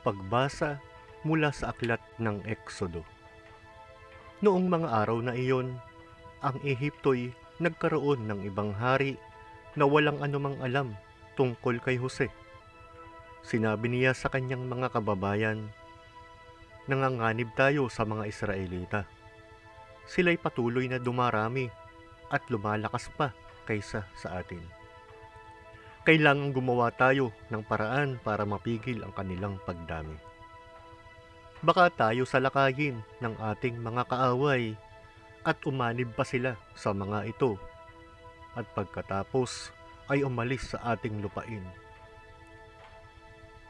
Pagbasa mula sa aklat ng Eksodo. Noong mga araw na iyon, ang Ehipto'y nagkaroon ng ibang hari na walang anumang alam tungkol kay Jose. Sinabi niya sa kanyang mga kababayan, "Nanganganib tayo sa mga Israelita. Sila'y patuloy na dumarami at lumalakas pa kaysa sa atin. Kailangang gumawa tayo ng paraan para mapigil ang kanilang pagdami. Baka tayo salakayin ng ating mga kaaway at umanib pa sila sa mga ito at pagkatapos ay umalis sa ating lupain."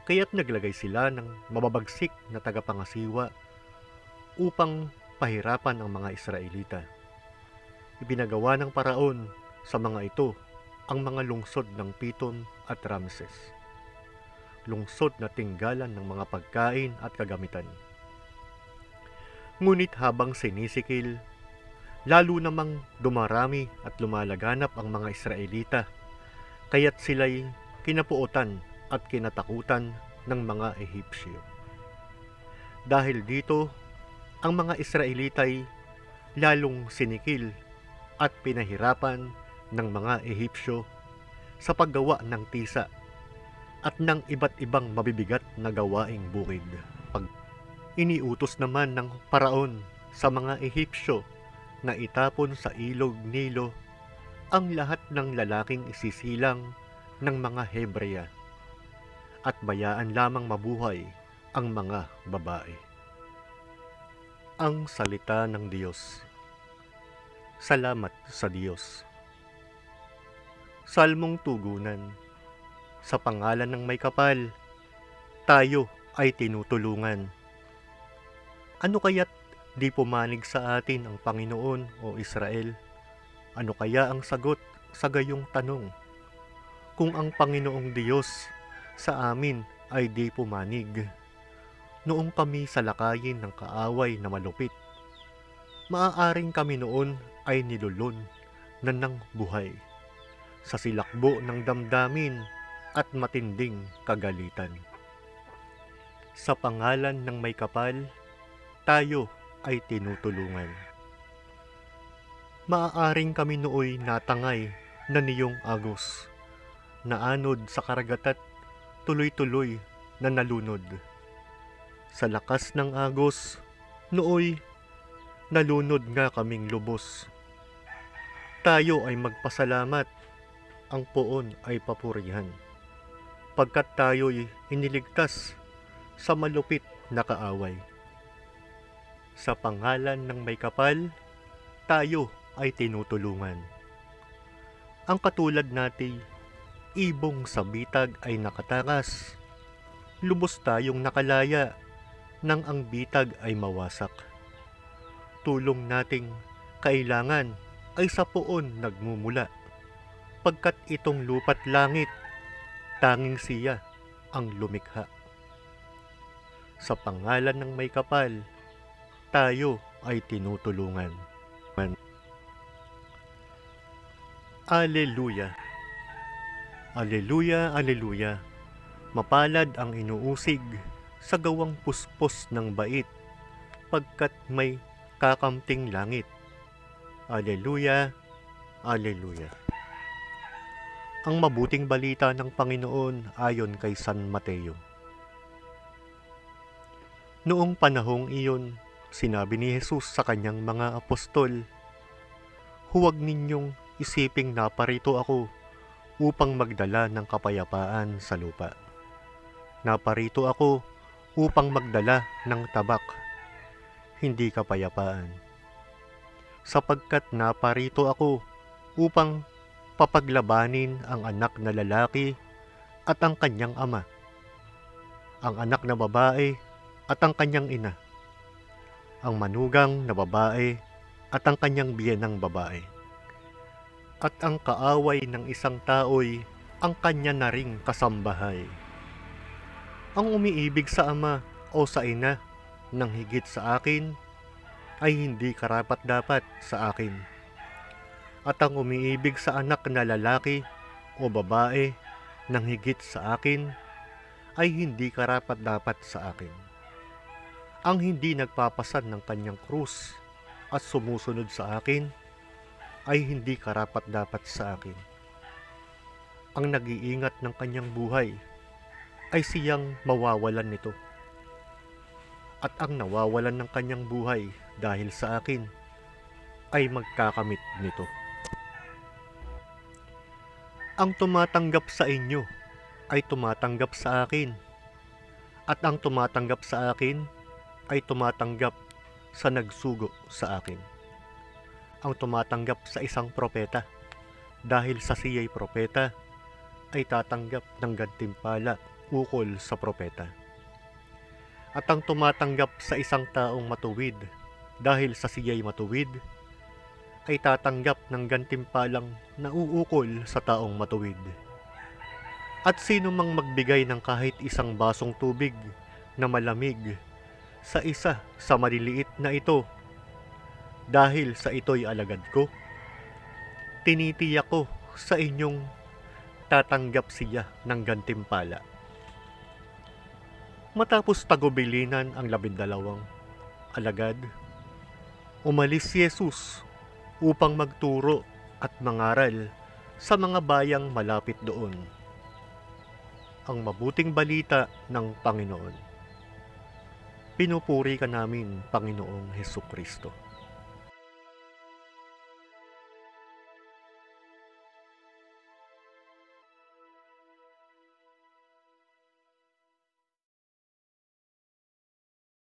Kaya't naglagay sila ng mababagsik na tagapangasiwa upang pahirapan ang mga Israelita. Ibinagawa ng paraon sa mga ito ang mga lungsod ng Pitom at Ramses, lungsod na tinggalan ng mga pagkain at kagamitan. Ngunit habang sinisikil, lalo namang dumarami at lumalaganap ang mga Israelita, kaya't sila'y kinapuotan at kinatakutan ng mga Ehipsyo. Dahil dito, ang mga Israelita'y lalong sinikil at pinahirapan ng mga Ehipsyo sa paggawa ng tisa at ng iba't ibang mabibigat na gawaing bukid. Iniutos naman ng paraon sa mga Ehipsyo na itapon sa ilog Nilo ang lahat ng lalaking isisilang ng mga Hebreya at bayaan lamang mabuhay ang mga babae. Ang salita ng Diyos. Salamat sa Diyos. Salmong tugunan. Sa pangalan ng may kapal, tayo ay tinutulungan. Ano kaya't di pumanig sa atin ang Panginoon o Israel? Ano kaya ang sagot sa gayong tanong? Kung ang Panginoong Diyos sa amin ay di pumanig, noong kami salakayin ng kaaway na malupit, maaaring kami noon ay nilulun na ng buhay sa silakbo ng damdamin at matinding kagalitan. Sa pangalan ng may kapal, tayo ay tinutulungan. Maaaring kami nooy natangay na niyong agos, naanod sa karagatat, tuloy-tuloy na nalunod. Sa lakas ng agos, nooy nalunod nga kaming lubos. Tayo ay magpasalamat, ang poon ay papurihan, pagkat tayo'y iniligtas sa malupit na kaaway. Sa pangalan ng may kapal, tayo ay tinutulungan. Ang katulad natin, ibong sa bitag ay nakatakas, lubos tayong nakalaya nang ang bitag ay mawasak. Tulong nating kailangan ay sa poon nagmumula, pagkat itong lupa't langit, tanging siya ang lumikha. Sa pangalan ng may kapal, tayo ay tinutulungan. Aleluya! Aleluya, aleluya! Mapalad ang inuusig sa gawang puspos ng bait, pagkat may kakamting langit. Aleluya, aleluya! Ang mabuting balita ng Panginoon ayon kay San Mateo. Noong panahong iyon, sinabi ni Jesus sa kanyang mga apostol, "Huwag ninyong isiping naparito ako upang magdala ng kapayapaan sa lupa. Naparito ako upang magdala ng tabak, hindi kapayapaan. Sapagkat naparito ako upang papaglabanin ang anak na lalaki at ang kanyang ama, ang anak na babae at ang kanyang ina, ang manugang na babae at ang kanyang biyenang babae. At ang kaaway ng isang tao'y ang kanya na ring kasambahay. Ang umiibig sa ama o sa ina ng higit sa akin ay hindi karapat-dapat sa akin. At ang umiibig sa anak na lalaki o babae ng higit sa akin ay hindi karapat-dapat sa akin. Ang hindi nagpapasan ng kanyang krus at sumusunod sa akin ay hindi karapat-dapat sa akin. Ang nag-iingat ng kanyang buhay ay siyang mawawalan nito. At ang nawawalan ng kanyang buhay dahil sa akin ay magkakamit nito. Ang tumatanggap sa inyo ay tumatanggap sa akin, at ang tumatanggap sa akin ay tumatanggap sa nagsugo sa akin. Ang tumatanggap sa isang propeta dahil sa siya'y propeta ay tatanggap ng gantimpala ukol sa propeta. At ang tumatanggap sa isang taong matuwid dahil sa siya'y matuwid ay tatanggap ng gantimpalang nauukol sa taong matuwid. At sino mang magbigay ng kahit isang basong tubig na malamig sa isa sa maliliit na ito, dahil sa ito'y alagad ko, tinitiyak ko sa inyong tatanggap siya ng gantimpala. Matapos tagubilinan ang 12 alagad, umalis si Jesus upang magturo at mangaral sa mga bayang malapit doon. Ang mabuting balita ng Panginoon. Pinupuri ka namin, Panginoong Hesukristo.